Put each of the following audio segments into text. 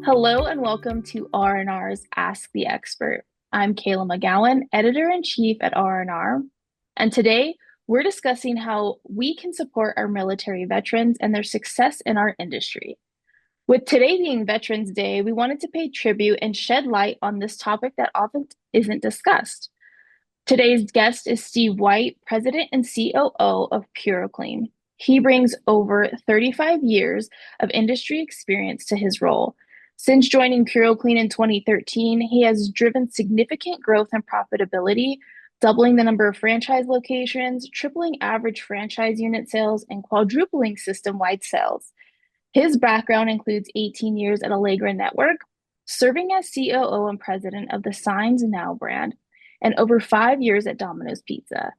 Hello and welcome to R&R's Ask the Expert. I'm Kayla McGowan, Editor-in-Chief at R&R, and today we're discussing how we can support our military veterans and their success in our industry. With today being Veterans Day, we wanted to pay tribute and shed light on this topic that often isn't discussed. Today's guest is Steve White, President and COO of PureClean. He brings over 35 years of industry experience to his role. Since joining PureClean in 2013, he has driven significant growth and profitability, doubling the number of franchise locations, tripling average franchise unit sales, and quadrupling system-wide sales. His background includes 18 years at Allegra Network, serving as COO and president of the Signs Now brand, and over 5 years at Domino's Pizza.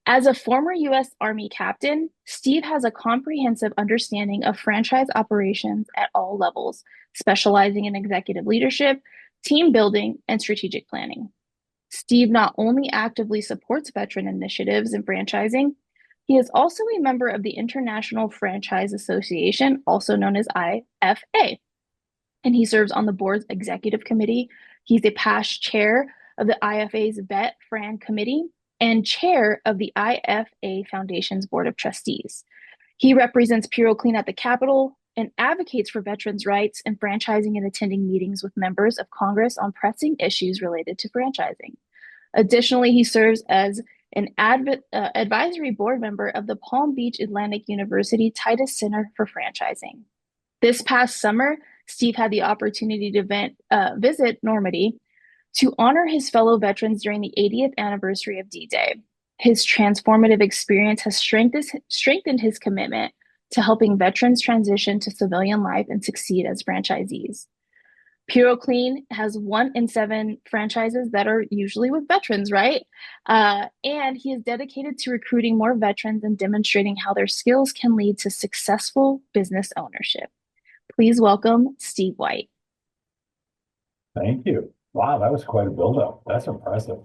As a former U.S. Army captain, Steve has a comprehensive understanding of franchise operations at all levels, specializing in executive leadership, team building, and strategic planning. Steve not only actively supports veteran initiatives in franchising, he is also a member of the International Franchise Association, also known as IFA, and he serves on the board's executive committee. He's a past chair of the IFA's Vet Fran Committee and chair of the IFA Foundation's Board of Trustees. He represents PureClean at the Capitol and advocates for veterans' rights in franchising and attending meetings with members of Congress on pressing issues related to franchising. Additionally, he serves as an advisory board member of the Palm Beach Atlantic University Titus Center for Franchising. This past summer, Steve had the opportunity to visit Normandy to honor his fellow veterans during the 80th anniversary of D-Day. His transformative experience has strengthened his commitment to helping veterans transition to civilian life and succeed as franchisees. PureClean has 1 in 7 franchises that are usually with veterans, right? And he is dedicated to recruiting more veterans and demonstrating how their skills can lead to successful business ownership. Please welcome Steve White. Thank you. Wow, that was quite a build-up. That's impressive.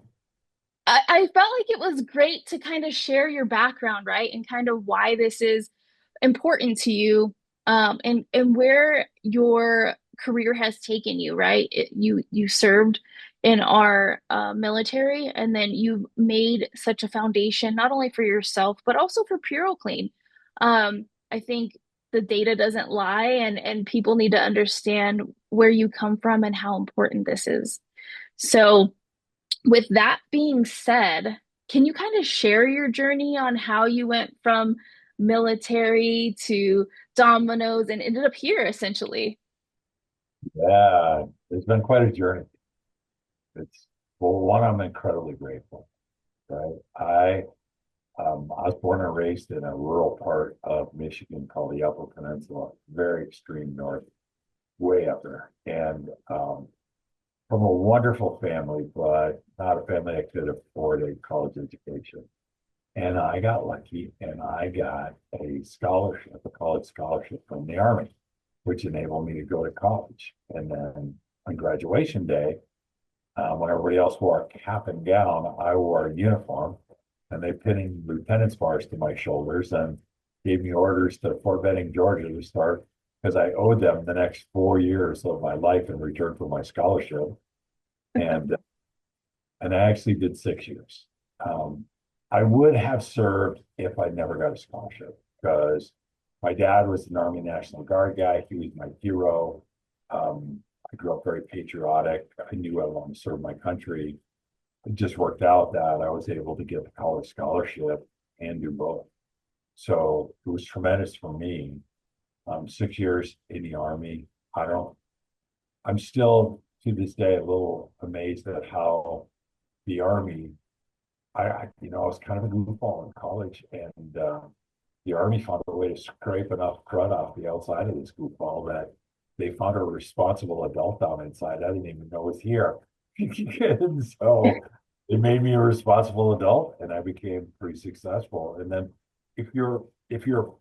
I felt like it was great to kind of share your background, right? And kind of why this is important to you, and where your career has taken you, right? You served in our military, and then you've made such a foundation not only for yourself but also for PureClean. I think the data doesn't lie, and people need to understand where you come from and how important this is. So, with that being said, can you kind of share your journey on how you went from military to Domino's and ended up here essentially? Yeah, it's been quite a journey. It's well, one, I'm incredibly grateful, right? I was born and raised in a rural part of Michigan called the Upper Peninsula, very extreme north, way up there, and from a wonderful family, but not a family that could afford a college education. And I got lucky and I got a scholarship, a college scholarship from the Army, which enabled me to go to college. And then on graduation day, when everybody else wore a cap and gown, I wore a uniform and they pinning lieutenant's bars to my shoulders and gave me orders to Fort Benning, Georgia to start because I owed them the next 4 years of my life in return for my scholarship. And and I actually did 6 years. Um, I would have served if I never got a scholarship because my dad was an Army National Guard guy. He was my hero. I grew up very patriotic. I knew I wanted to serve my country. It just worked out that I was able to get the college scholarship and do both. So it was tremendous for me. 6 years in the Army. I don't, I'm still to this day a little amazed at how the Army I was kind of a goofball in college, and the Army found a way to scrape enough crud off the outside of this goofball that they found a responsible adult down inside. I didn't even know was here. And so it made me a responsible adult, and I became pretty successful. And then if you're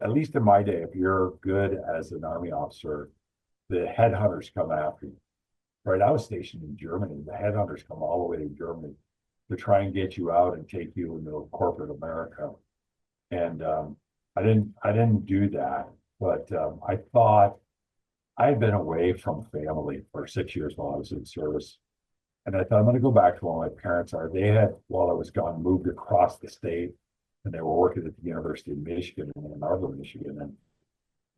at least in my day, if you're good as an Army officer, the headhunters come after you. Right, I was stationed in Germany. The headhunters come all the way to Germany to try and get you out and take you into corporate America. And I didn't do that, but I thought I had been away from family for 6 years while I was in service. And I thought I'm going to go back to where my parents are. They had, while I was gone, moved across the state and they were working at the University of Michigan in Ann Arbor, Michigan.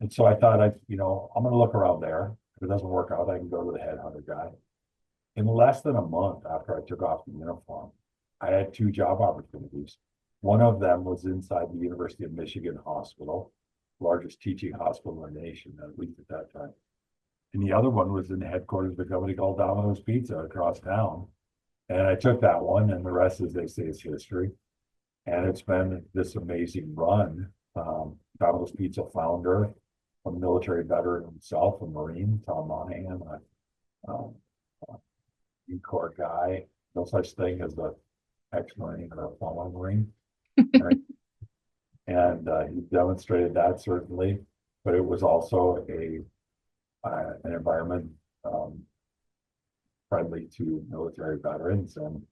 And so I thought I'm going to look around there. If it doesn't work out, I can go to the headhunter guy. In less than a month after I took off the uniform, I had two job opportunities. One of them was inside the University of Michigan Hospital, largest teaching hospital in the nation, at least at that time. And the other one was in the headquarters of a company called Domino's Pizza across town. And I took that one, and the rest, as they say, is history. And it's been this amazing run. Domino's Pizza founder, a military veteran himself, a Marine, Tom Monahan, um, Corps guy, no such thing as a ex-Marine or a former Marine. Right? And he demonstrated that certainly, but it was also an environment friendly to military veterans. And,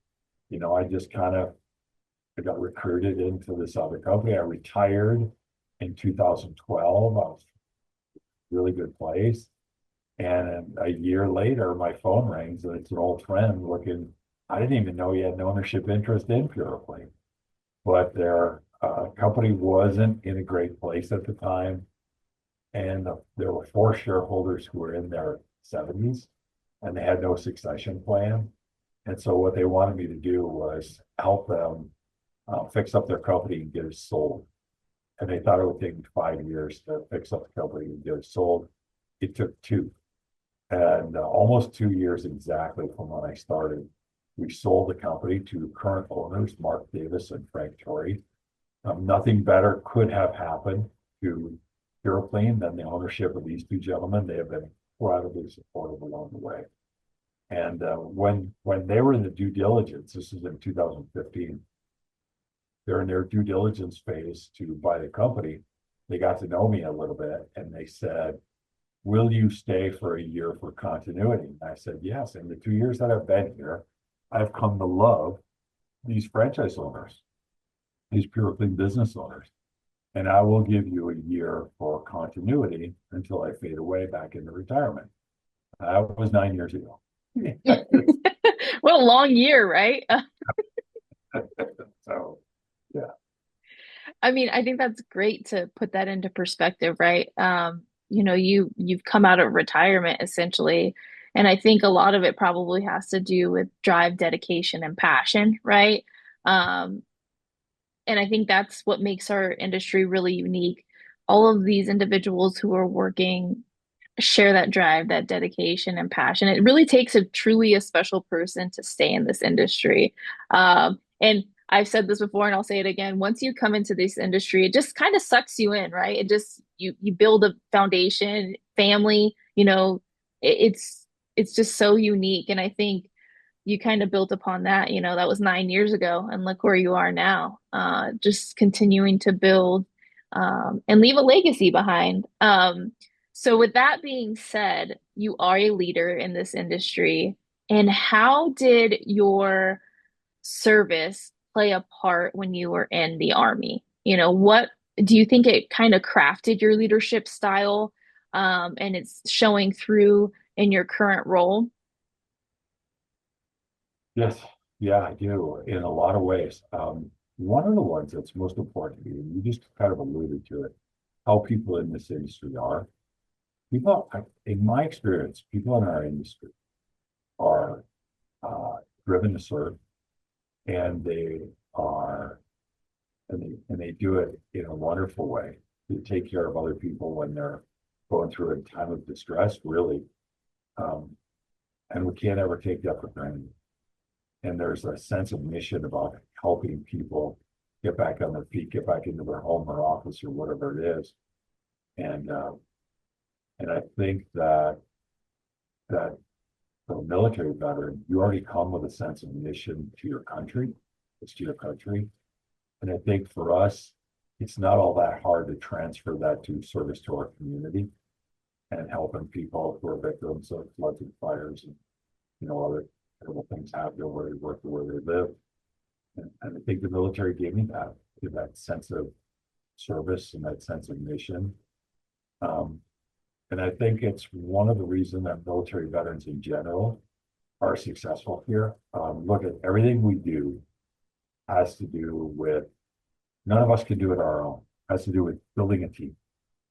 I just I got recruited into this other company. I retired in 2012. I was a really good place. And a year later, my phone rings and it's an old friend looking. I didn't even know he had an ownership interest in Puriflame, but their company wasn't in a great place at the time. And there were four shareholders who were in their 70s and they had no succession plan. And so what they wanted me to do was help them fix up their company and get it sold. And they thought it would take me 5 years to fix up the company and get it sold. It took two. And almost 2 years exactly from when I started, we sold the company to current owners, Mark Davis and Frank Torrey. Nothing better could have happened to Puriflame than the ownership of these two gentlemen. They have been incredibly supportive along the way. And when they were in the due diligence, this is in 2015, they're in their due diligence phase to buy the company. They got to know me a little bit and they said, will you stay for a year for continuity? And I said, yes. In the 2 years that I've been here, I've come to love these franchise owners, these Puriflame business owners. And I will give you a year for continuity until I fade away back into retirement. That was 9 years ago. What a long year, right? So, yeah. I mean, I think that's great to put that into perspective, right? You've come out of retirement essentially, and I think a lot of it probably has to do with drive, dedication, and passion, right? Um, and I think that's what makes our industry really unique. All of these individuals who are working share that drive, that dedication and passion. It really takes a truly a special person to stay in this industry. And I've said this before and I'll say it again. Once you come into this industry, it just kind of sucks you in, right? It just you build a foundation, family, it's just so unique. And I think you kind of built upon that, that was 9 years ago and look where you are now. Just continuing to build and leave a legacy behind. So, with that being said, you are a leader in this industry. And how did your service play a part when you were in the Army? What do you think it kind of crafted your leadership style, and it's showing through in your current role? Yes, yeah, I do in a lot of ways. One of the ones that's most important to me, and you just kind of alluded to it, how people in this industry are. In my experience, people in our industry are driven to serve, and are, and they do it in a wonderful way. They take care of other people when they're going through a time of distress, really. And we can't ever take that for granted. And there's a sense of mission about helping people get back on their feet, get back into their home or office or whatever it is. And I think that for a military veteran, you already come with a sense of mission to your country. It's to your country. And I think for us, it's not all that hard to transfer that to service to our community and helping people who are victims of floods and fires and other terrible things happen where they work or where they live. And I think the military gave me that sense of service and that sense of mission. And I think it's one of the reasons that military veterans in general are successful here. Look at everything we do has to do with, none of us can do it our own. Has to do with building a team,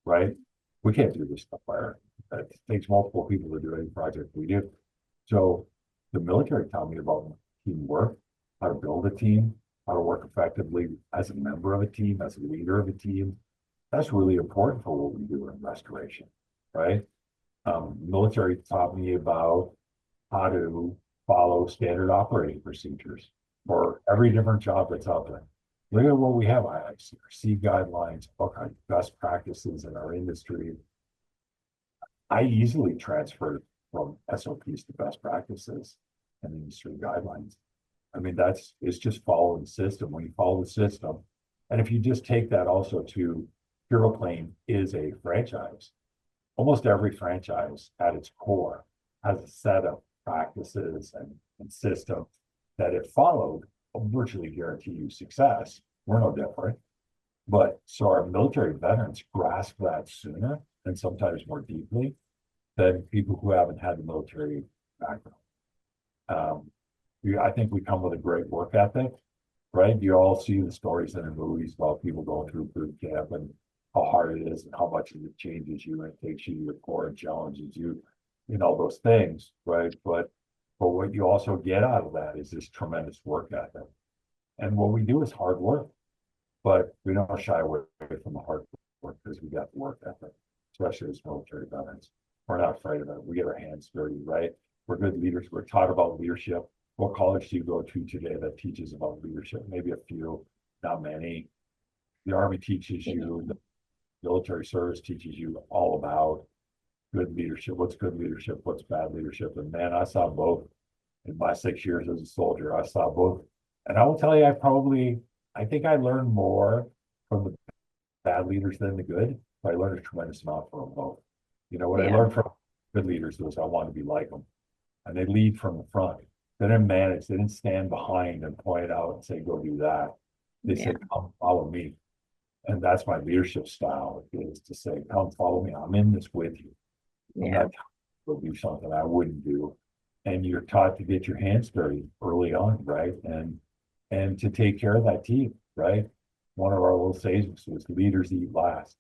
right? We can't do this stuff by our, it takes multiple people to do any project we do. So the military taught me about teamwork, how to build a team, how to work effectively as a member of a team, as a leader of a team. That's really important for what we do in restoration, right? Military taught me about how to follow standard operating procedures for every different job that's out there. Look at what we have, IICRC guidelines, all kinds of best practices in our industry. I easily transferred from SOPs to best practices and industry guidelines. I mean, it's just following the system. When you follow the system, and if you just take that also to Hero Plane is a franchise. Almost every franchise at its core has a set of practices and systems that if followed will virtually guarantee you success. We're no different. But so our military veterans grasp that sooner and sometimes more deeply than people who haven't had the military background. Um, I think we come with a great work ethic, right? You all see the stories in the movies about people going through boot camp and how hard it is and how much it changes you and takes you to your core and challenges you in all those things, right? But what you also get out of that is this tremendous work ethic. And what we do is hard work, but we don't shy away from the hard work because we got the work ethic, especially as military veterans. We're not afraid of it. We get our hands dirty, right? We're good leaders. We're taught about leadership. What college do you go to today that teaches about leadership? Maybe a few, not many. The Army teaches you, the military service teaches you all about good leadership. What's good leadership? What's bad leadership? And man, I saw both in my 6 years as a soldier. I saw both. And I will tell you, I think I learned more from the bad leaders than the good, but I learned a tremendous amount from both. You know, what I Yeah. learned from good leaders was I want to be like them. And they lead from the front. They didn't manage, they didn't stand behind and point out and say, go do that. They Yeah. said, come follow me. And that's my leadership style, is to say, come follow me. I'm in this with you. I'm Yeah. not going to do something I wouldn't do. And you're taught to get your hands dirty early on, right? And to take care of that team, right? One of our little sayings was leaders eat last.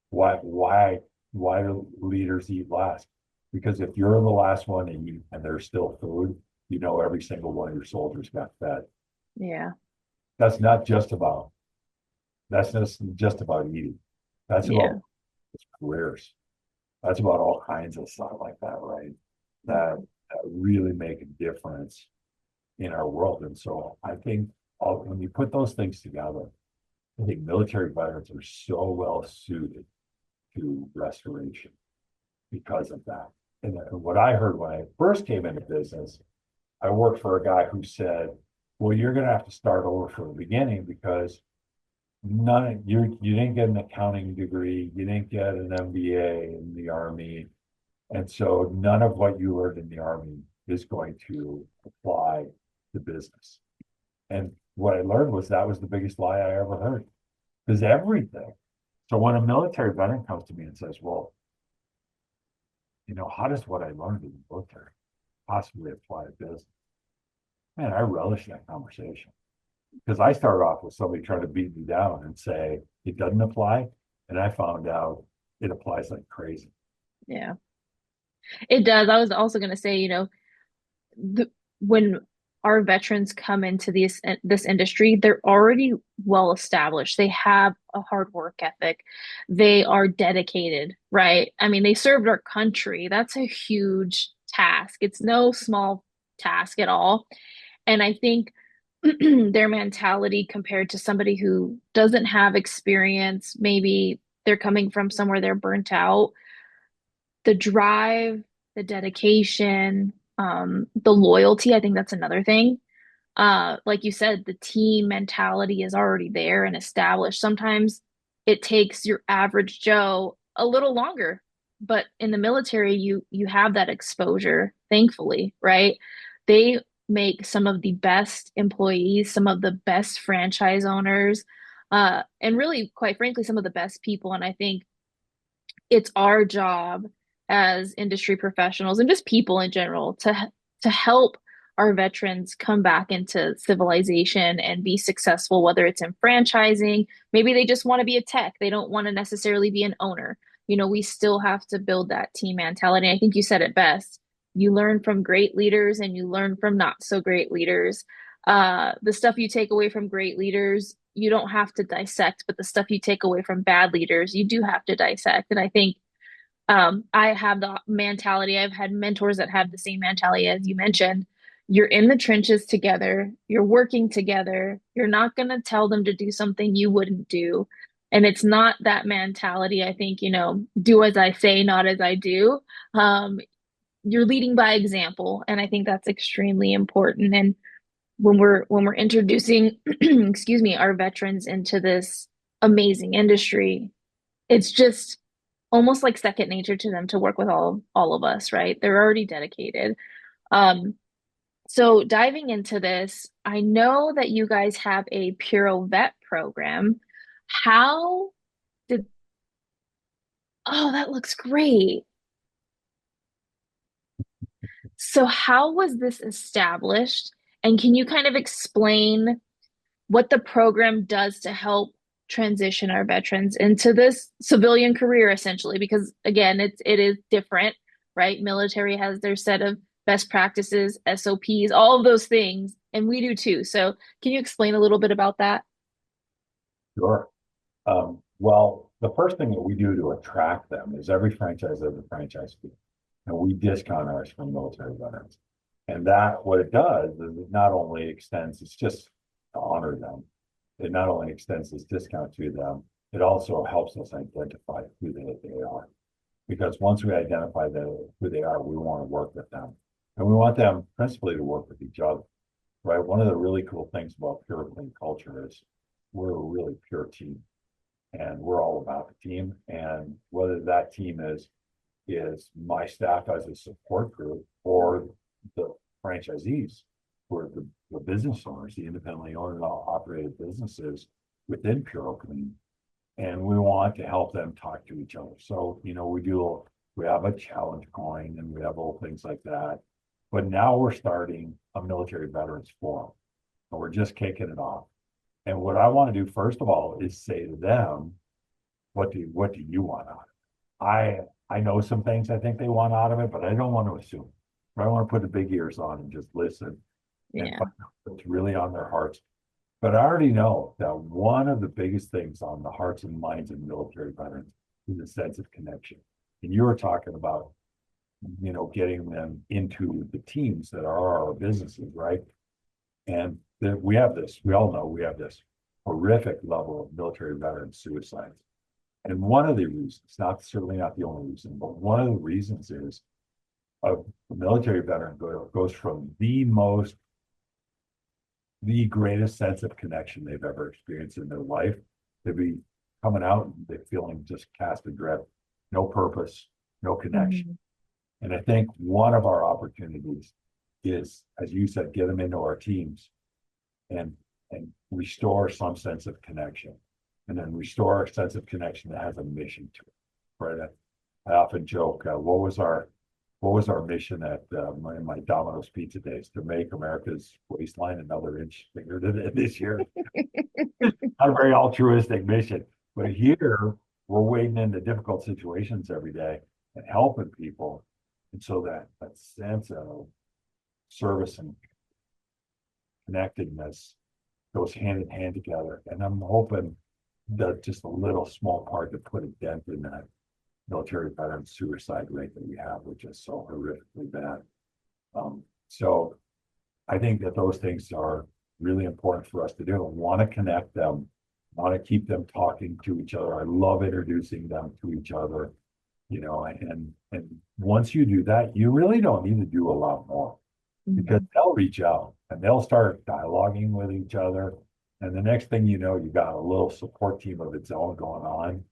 Why do leaders eat last? Because if you're the last one and there's still food, you know every single one of your soldiers got fed. Yeah. That's not just about that's just about eating. That's Yeah. about careers. That's about all kinds of stuff like that, right? That really make a difference in our world. And so I think when you put those things together, I think military veterans are so well suited to restoration because of that. And what I heard when I first came into business, I worked for a guy who said, well, you're going to have to start over from the beginning because you didn't get an accounting degree, you didn't get an MBA in the Army. And so none of what you learned in the Army is going to apply to business. And what I learned was that was the biggest lie I ever heard. Because everything. So when a military veteran comes to me and says, well, how does what I learned in the military possibly apply to business? Man, I relish that conversation because I started off with somebody trying to beat me down and say it doesn't apply. And I found out it applies like crazy. Yeah. It does. I was also going to say, when our veterans come into this industry, they're already well established. They have a hard work ethic. They are dedicated, right? I mean, they served our country. That's a huge task. It's no small task at all. And I think their mentality compared to somebody who doesn't have experience, maybe they're coming from somewhere they're burnt out, the drive, the dedication, the loyalty, I think that's another thing. Like you said, the team mentality is already there and established. Sometimes it takes your average Joe a little longer, but in the military, you have that exposure, thankfully, right? They make some of the best employees, some of the best franchise owners, and really, quite frankly, some of the best people. And I think it's our job as industry professionals and just people in general to help our veterans come back into civilization and be successful, whether it's in franchising, maybe they just want to be a tech, they don't want to necessarily be an owner. We still have to build that team mentality. I think you said it best. You learn from great leaders and you learn from not so great leaders. The stuff you take away from great leaders, you don't have to dissect, but the stuff you take away from bad leaders, you do have to dissect. And I think I have the mentality, I've had mentors that have the same mentality as you mentioned. You're in the trenches together, you're working together, you're not going to tell them to do something you wouldn't do. And it's not that mentality. I think, do as I say, not as I do. Um, you're leading by example. And I think that's extremely important. And when we're introducing, excuse me, our veterans into this amazing industry, it's just almost like second nature to them to work with all of us, right? They're already dedicated. Um, so diving into this, I know that you guys have a Puro Vet program. How did, oh, that looks great. So how was this established? And can you kind of explain what the program does to help transition our veterans into this civilian career essentially? Because again, it is different, right? Military has their set of best practices, SOPs, all of those things, and we do too. So can you explain a little bit about that? Sure. Well, the first thing that we do to attract them is every franchise has a franchise fee, and we discount ours from military veterans. And that, what it does is it not only extends, it's just to honor them. It not only extends this discount to them, it also helps us identify who they are. Because once we identify who they are, we want to work with them. And we want them principally to work with each other, right? One of the really cool things about Pure Clean culture is we're a really pure team, and we're all about the team. And whether that team is my staff as a support group or the franchisees who are the business owners, the independently owned and operated businesses within Pure Clean, and we want to help them talk to each other. So, we have a challenge coin and we have all things like that. But now we're starting a military veterans forum, and we're just kicking it off. And what I want to do, first of all, is say to them, what do you want out of it? I know some things I think they want out of it, but I don't want to assume. I want to put the big ears on and just listen and Yeah. find out what's really on their hearts. But I already know that one of the biggest things on the hearts and minds of military veterans is a sense of connection. And you were talking about, getting them into the teams that are our businesses, right? And we all know we have this horrific level of military veteran suicides. And one of the reasons, certainly not the only reason, but one of the reasons is a military veteran goes from the greatest sense of connection they've ever experienced in their life to be coming out and they feeling just cast adrift, no purpose, no connection. Mhm. And I think one of our opportunities is, as you said, get them into our teams and restore some sense of connection, and then restore a sense of connection that has a mission to it. Right? I often joke, what was our mission at my Domino's Pizza days, to make America's waistline another inch bigger than this year. Not a very altruistic mission, but here we're wading into difficult situations every day and helping people, and so that sense of service and connectedness goes hand in hand together. And I'm hoping that just a little small part to put a dent in that military veteran suicide rate that we have, which is so horrifically bad. So I think that those things are really important for us to do. I want to connect them, want to keep them talking to each other. I love introducing them to each other, and once you do that, you really don't need to do a lot more, because Mhm. they'll reach out and they'll start dialoguing with each other. And the next thing you know, you got a little support team of its own going on,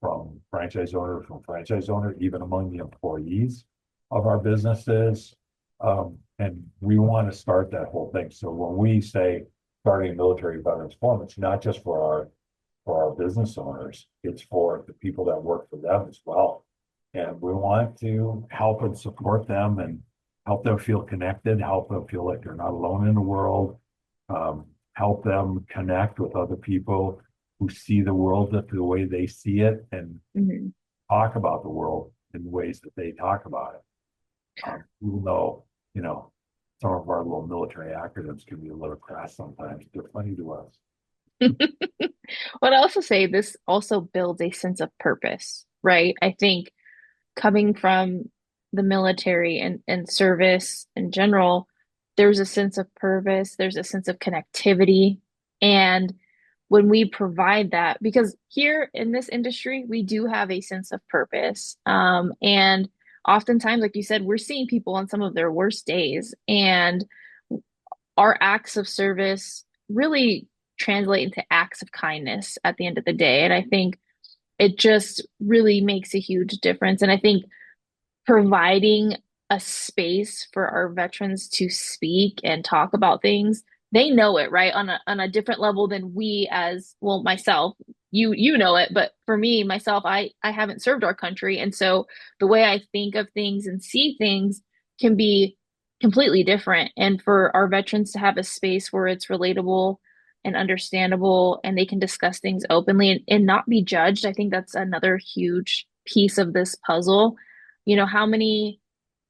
from franchise owner, even among the employees of our businesses. And we want to start that whole thing. So when we say starting a military veterans forum, it's not just for our for our business owners. It's for the people that work for them as well. And we want to help and support them and help them feel connected, help them feel like they're not alone in the world, help them connect with other people who see the world the way they see it and Mhm. talk about the world in ways that they talk about it. Even though, you know, some of our little military acronyms can be a little crass sometimes, they're funny to us. But I also say this also builds a sense of purpose, right? I think coming from the military and service in general, there's a sense of purpose, there's a sense of connectivity. And when we provide that, because here in this industry, we do have a sense of purpose. And oftentimes, like you said, we're seeing people on some of their worst days, and our acts of service really translate into acts of kindness at the end of the day. And I think it just really makes a huge difference. And I think providing a space for our veterans to speak and talk about things, they know it, right? On a different level than we as well, myself, you know it, but for me, myself, I haven't served our country. And so the way I think of things and see things can be completely different. And for our veterans to have a space where it's relatable and understandable and they can discuss things openly and not be judged, I think that's another huge piece of this puzzle. You know, how many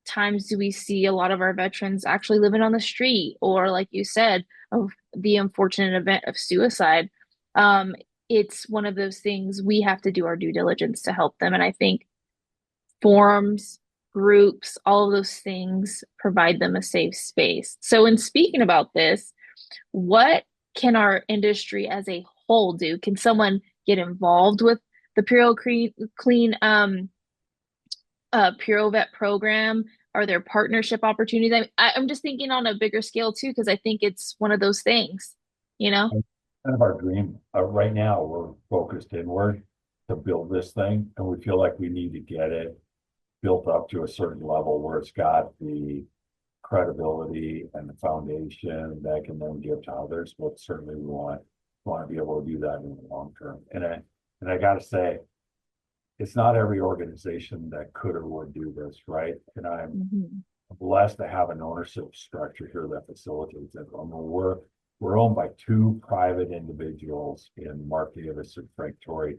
times do we see a lot of our veterans actually living on the street, or like you said, of the unfortunate event of suicide? Um, it's one of those things we have to do our due diligence to help them. And I think forums, groups, all of those things provide them a safe space. So, in speaking about this, what can our industry as a whole do? Can someone get involved with the Puro Clean Puro Vet program? Are there partnership opportunities? I'm just thinking on a bigger scale too, because I think it's one of those things, you know? Kind of our dream. Right now, we're focused inward to build this thing, and we feel like we need to get it built up to a certain level where it's got the credibility and the foundation that can then give to others. But certainly, we want to be able to do that in the long term. And I got to say, it's not every organization that could or would do this, right? And I'm Mhm. blessed to have an ownership structure here that facilitates it. We're owned by two private individuals in Mark Davis and Frank Torrey,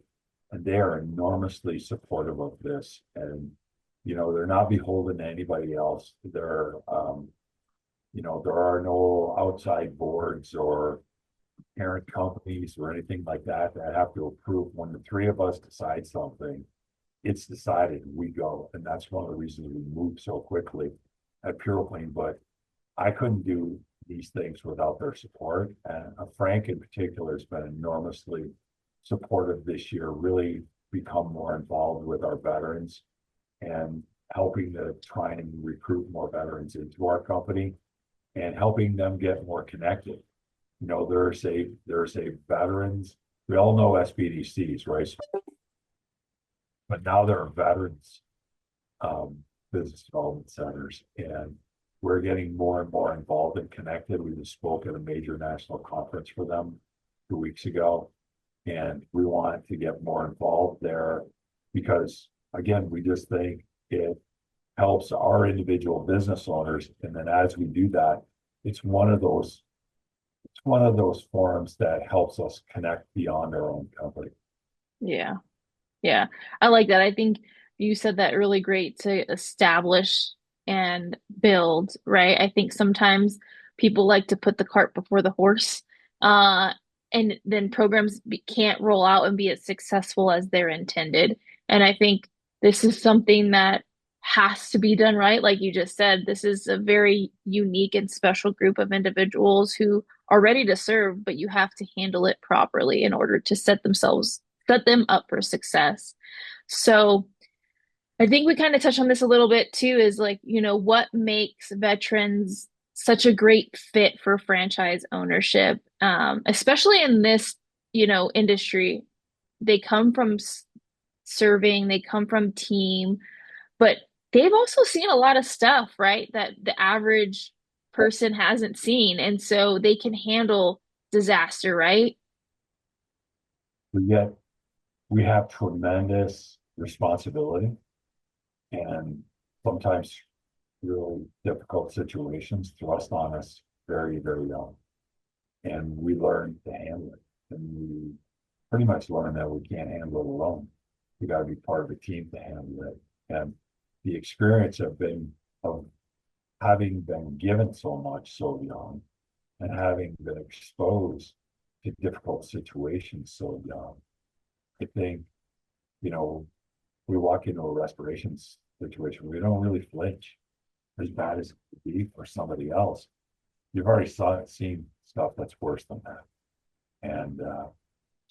and they are enormously supportive of this. And they're not beholden to anybody else. There are no outside boards or parent companies or anything like that have to approve. When the three of us decide something, it's decided, we go. And that's one of the reasons we moved so quickly at PureClean. But I couldn't do these things without their support. And Frank in particular has been enormously supportive this year, really become more involved with our veterans and helping to try and recruit more veterans into our company and helping them get more connected. There's a veterans, we all know SBDCs, right? But now there are veterans um, business development centers, and we're getting more and more involved and connected. We just spoke at a major national conference for them 2 weeks ago, and we want to get more involved there because, again, we just think it helps our individual business owners. And then as we do that, it's one of those forums that helps us connect beyond our own company. Yeah. Yeah. I like that. I think you said that really great to establish and build, right? I think sometimes people like to put the cart before the horse, uh, and then programs can't roll out and be as successful as they're intended. And I think this is something that has to be done right. Like you just said, this is a very unique and special group of individuals who are ready to serve, but you have to handle it properly in order to set them up for success. So I think we kind of touched on this a little bit too, is like, what makes veterans such a great fit for franchise ownership, especially in this, industry. They come from serving, they come from team, but they've also seen a lot of stuff, right? That the average person hasn't seen. And so they can handle disaster, right? we get, we have tremendous responsibility and sometimes really difficult situations thrust on us very, very young. And we learn to handle it. And we pretty much learn that we can't handle it alone. We got to be part of a team to handle it. And the experience of having been given so much so young and having been exposed to difficult situations so young, I think, you know, we walk into a restoration situation, we don't really flinch as bad as it could be for somebody else. You've already seen stuff that's worse than that. And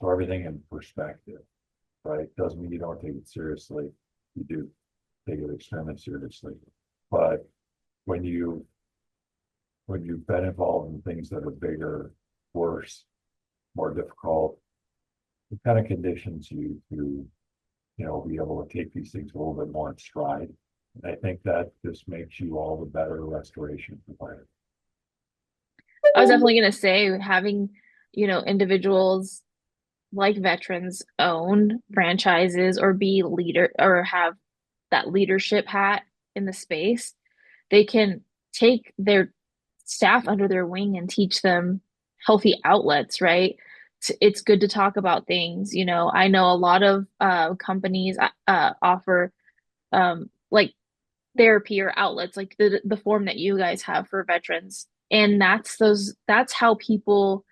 so everything in perspective, right? Doesn't mean you don't take it seriously. You do take it extremely seriously. But when you when you've been involved in things that are bigger, worse, more difficult, it kind of conditions you to, you know, be able to take these things a little bit more in stride. And I think that just makes you all the better restoration provider. I was definitely going to say having, individuals like veterans own franchises or be leader or have that leadership hat in the space, they can take their staff under their wing and teach them healthy outlets, right? It's good to talk about things. I know a lot of companies offer like therapy or outlets like the form that you guys have for veterans. And that's how people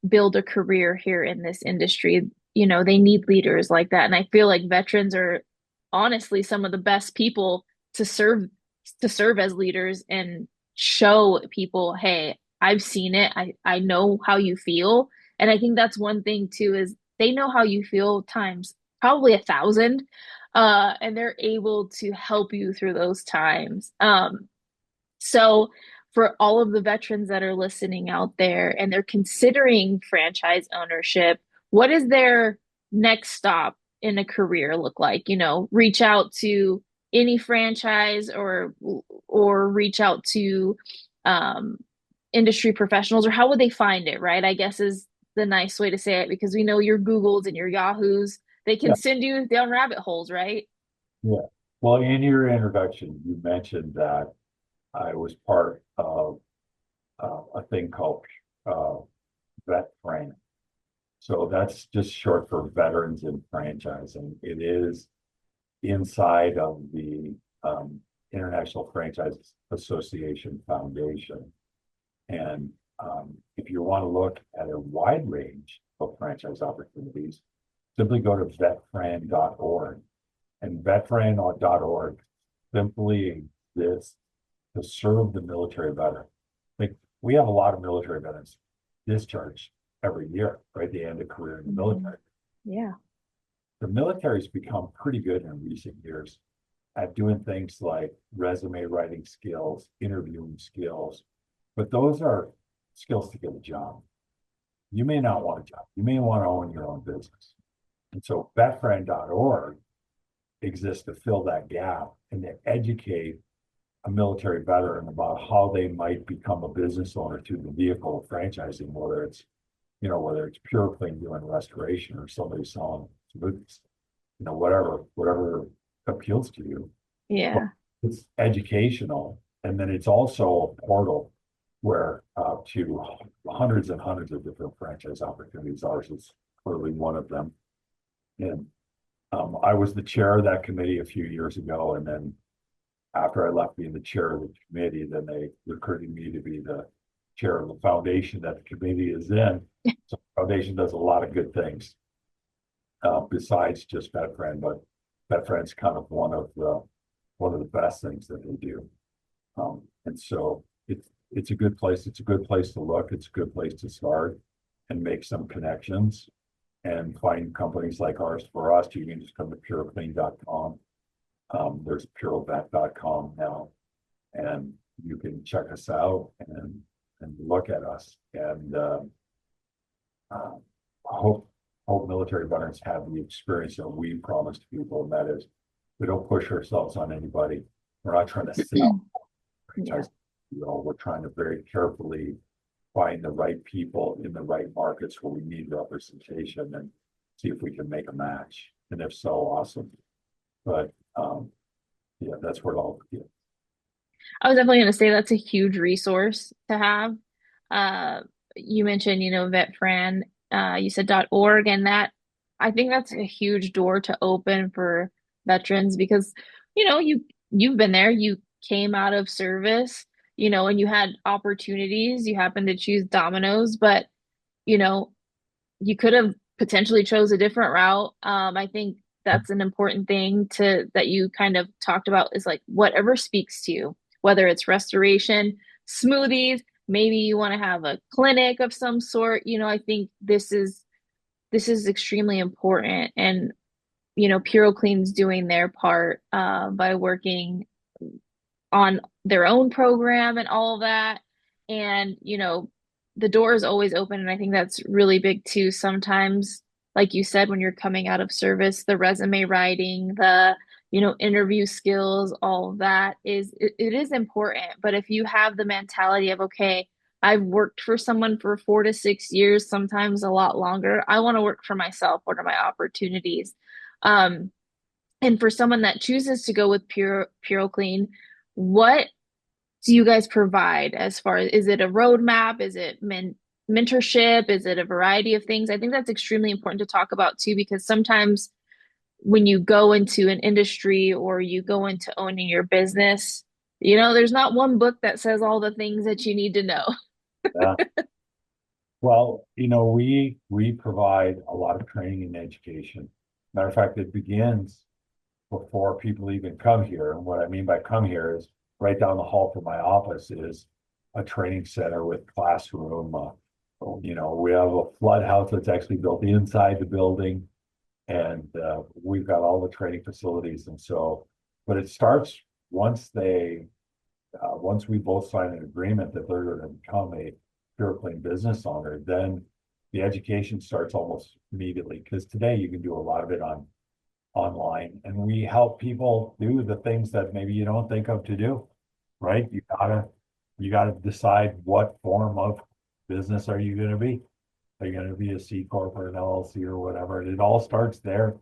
build a career here in this industry. They need leaders like that. And I feel like veterans are honestly some of the best people to serve as leaders and show people, hey, I've seen it. I know how you feel. And I think that's one thing too, is they know how you feel times probably 1,000, and they're able to help you through those times. So for all of the veterans that are listening out there and they're considering franchise ownership, what is their next stop in a career look like? Reach out to any franchise or reach out to um, industry professionals, or how would they find it, right? I guess is the nice way to say it, because we know your Googles and your Yahoos, they can Yeah, send you down rabbit holes, right? yeah. Well, in your introduction, you mentioned that I was part of a thing called uh, Vet Frame. So that's just short for Veterans in Franchising. It is inside of the International Franchise Association Foundation. And if you want to look at a wide range of franchise opportunities, simply go to vetfran.org. And vetfran.org simply exists to serve the military veteran. Like, we have a lot of military veterans discharged every year, right? They end a career in the Mhm. military. Yeah. The military's become pretty good in recent years at doing things like resume writing skills, interviewing skills, but those are skills to get a job. You may not want a job. You may want to own your own business. And so vetfriend.org exists to fill that gap and to educate a military veteran about how they might become a business owner through the vehicle of franchising, whether it's PureClean doing restoration or somebody selling smoothies, whatever appeals to you. But Yeah. it's educational, and then it's also a portal where to hundreds and hundreds of different franchise opportunities. Ours is clearly one of them. And I was the chair of that committee a few years ago, and then after I left being the chair of the committee, then they recruited me to be the chair of the foundation that the committee is in. So the foundation does a lot of good things besides just VetFriend, but VetFriend's kind of one of the best things that they do. And so it's a good place. It's a good place to look. It's a good place to start and make some connections and find companies like ours. For us, you can just come to pureclean.com. There's purevet.com now, and you can check us out and look at us. And uh, hope military veterans have the experience that we promise to people, and that is we don't push ourselves on anybody. We're not trying to sell Yeah. franchise. We're trying to very carefully find the right people in the right markets where we need representation. And see if we can make a match. And if so, awesome. But yeah, that's where it all begins. I was definitely going to say that's a huge resource to have. Uh, you mentioned, VetFran, you said .org, and that I think that's a huge door to open for veterans because, you've been there, you came out of service, and you had opportunities. You happened to choose Domino's, but you know, you could have potentially chose a different route. I think that's an important thing to that you kind of talked about is like whatever speaks to you, whether it's restoration, smoothies, maybe you want to have a clinic of some sort. I think this is extremely important, and PuroClean's doing their part by working on their own program and all of that. And, the door is always open. And I think that's really big too. Sometimes, like you said, when you're coming out of service, the resume writing, the, interview skills, all of that it is important. But if you have the mentality of, okay, I've worked for someone for 4 to 6 years, sometimes a lot longer. I want to work for myself. What are my opportunities? Um, and for someone that chooses to go with PuroClean, what do you guys provide as far as is it a roadmap? Is it mentorship? Is it a variety of things? I think that's extremely important to talk about too, because sometimes when you go into an industry or you go into owning your business, there's not one book that says all the things that you need to know. Yeah. Well, we provide a lot of training and education. Matter of fact, it begins before people even come here. And what I mean by come here is right down the hall from my office is a training center with classroom. We have a flood house that's actually built inside the building, and we've got all the training facilities. And so, but it starts once we both sign an agreement that they're going to become a PureClean business owner, then the education starts almost immediately. Because today you can do a lot of it online, and we help people do the things that maybe you don't think of to do, right? You gotta decide what form of business are you going to be. Are you going to be a C corp or an LLC or whatever? And it all starts there,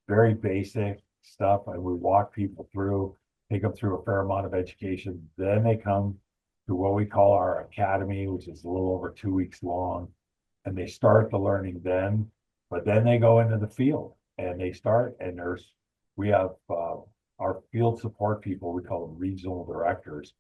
very basic stuff, and we walk people through, take them through a fair amount of education. Then they come to what we call our academy, which is a little over 2 weeks long, and they start the learning then. But then they go into the field and they start, and we have our field support people, we call them regional directors,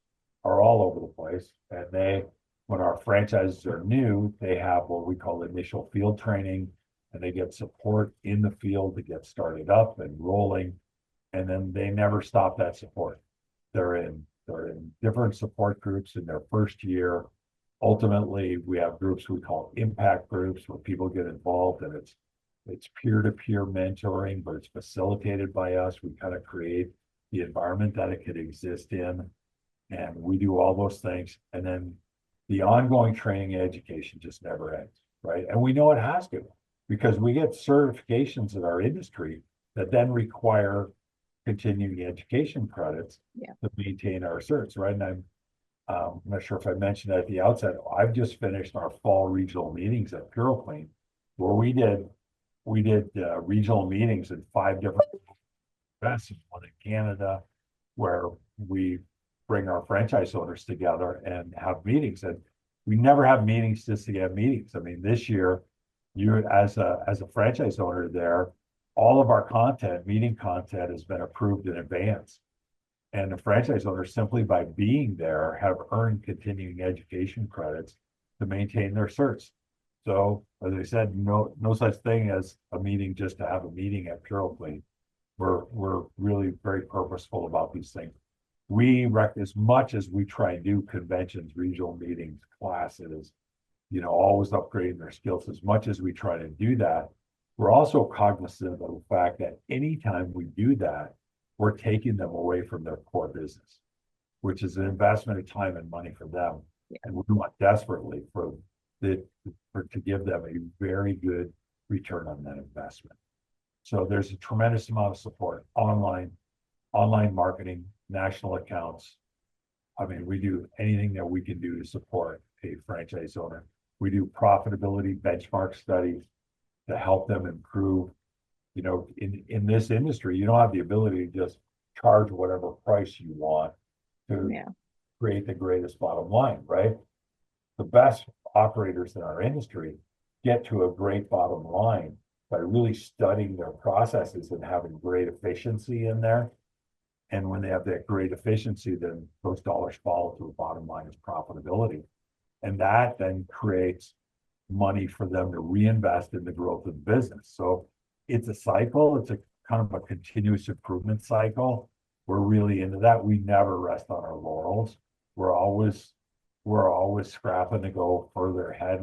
are all over the place. And when our franchises are new, they have what we call initial field training, and they get support in the field to get started up and rolling. And then they never stop that support. They're in different support groups in their first year. Ultimately, we have groups we call impact groups where people get involved, and it's peer-to-peer mentoring, but it's facilitated by us. We kind of create the environment that it could exist in, and we do all those things. And then the ongoing training and education just never ends, right? And we know it has to, because we get certifications in our industry that then require continuing education credits Yeah. to maintain our certs, right? And I'm not sure if I mentioned that at the outset. I've just finished our fall regional meetings at PuroClean, where we did regional meetings in 5 different events, one in Canada, where we bring our franchise owners together and have meetings. And we never have meetings just to have meetings. I mean, this year, you as a franchise owner there, all of our meeting content has been approved in advance. And the franchise owners, simply by being there, have earned continuing education credits to maintain their certs. So, as I said, no such thing as a meeting just to have a meeting at PuroClean. We're really very purposeful about these things. As much as we try and do conventions, regional meetings, classes, always upgrading their skills, as much as we try to do that, we're also cognizant of the fact that anytime we do that, we're taking them away from their core business, which is an investment of time and money for them. Yeah. And we want desperately to give them a very good return on that investment. So there's a tremendous amount of support, online marketing, national accounts. I mean, we do anything that we can do to support a franchise owner. We do profitability benchmark studies. to help them improve. In this industry, you don't have the ability to just charge whatever price you want to Yeah. create the greatest bottom line, right? The best operators in our industry get to a great bottom line by really studying their processes and having great efficiency in there. And when they have that great efficiency, then those dollars fall to the bottom line as profitability. And that then creates money for them to reinvest in the growth of the business. So it's a cycle. It's a kind of a continuous improvement cycle. We're really into that. We never rest on our laurels. We're always we're always scrapping to go further ahead.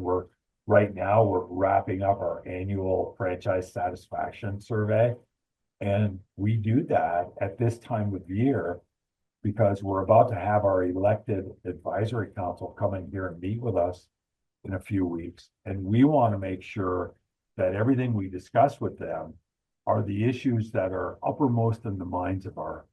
Right now we're wrapping up our annual franchise satisfaction survey. And we do that at this time of year because we're about to have our elected advisory council come in here and meet with us in a few weeks. And we want to make sure that everything we discuss with them are the issues that are uppermost in the minds of our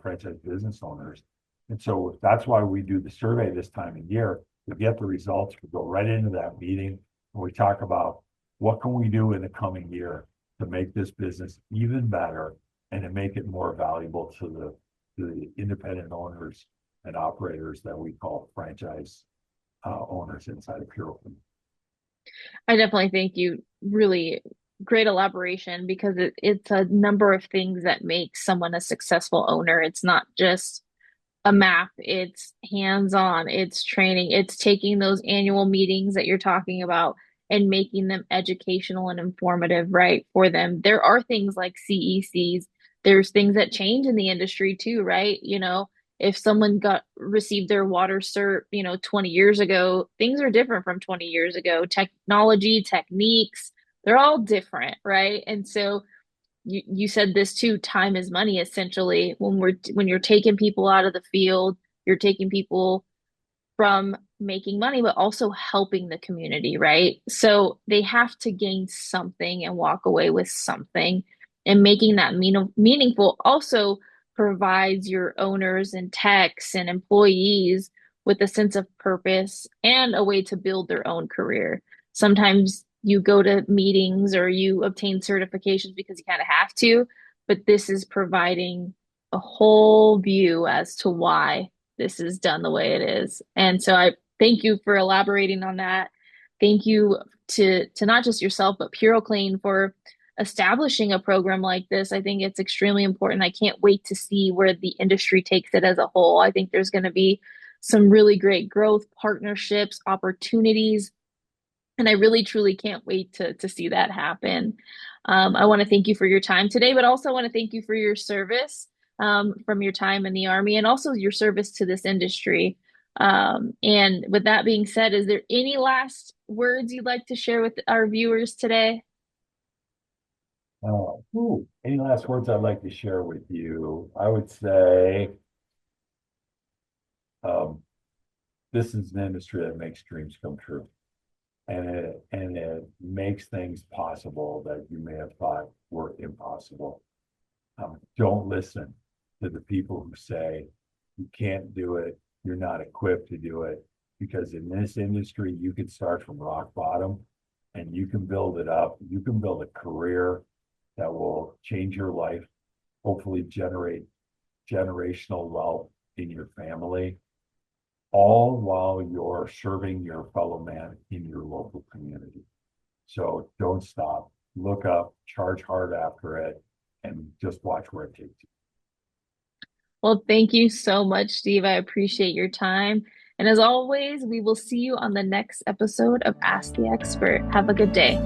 franchise business owners. And so that's why we do the survey this time of year. We get the results, we go right into that meeting, and we talk about what can we do in the coming year to make this business even better and to make it more valuable to the independent owners and operators that we call franchise owners inside of Puroclean. I definitely think you really great elaboration because it's a number of things that make someone a successful owner. It's not just a map, it's hands-on, it's training, it's taking those annual meetings that you're talking about and making them educational and informative, right, for them. There are things like CECs, there's things that change in the industry too, right? If someone got received their water cert, 20 years ago, things are different from 20 years ago. Technology, techniques, they're all different, right? And so you said this too, time is money essentially. When you're taking people out of the field, you're taking people from making money, but also helping the community, right? So they have to gain something and walk away with something. And making that meaningful also provides your owners and techs and employees with a sense of purpose and a way to build their own career. Sometimes you go to meetings or you obtain certifications because you kind of have to, but this is providing a whole view as to why this is done the way it is. And so I thank you for elaborating on that. Thank you to not just yourself, but Puroclean for establishing a program like this. I think it's extremely important. I can't wait to see where the industry takes it as a whole. I think there's going to be some really great growth, partnerships, opportunities, and I really truly can't wait to see that happen. I want to thank you for your time today, but also want to thank you for your service from your time in the Army and also your service to this industry. And with that being said, is there any last words you'd like to share with our viewers today? Any last words I'd like to share with you? I would say um, this is an industry that makes dreams come true. And it makes things possible that you may have thought were impossible. Don't listen to the people who say you can't do it, you're not equipped to do it, because in this industry, you can start from rock bottom and you can build it up. You can build a career that will change your life, hopefully generate generational wealth in your family, all while you're serving your fellow man in your local community. So don't stop, look up, charge hard after it, and just watch where it takes you. Well, thank you so much, Steve. I appreciate your time. And as always, we will see you on the next episode of Ask the Expert. Have a good day.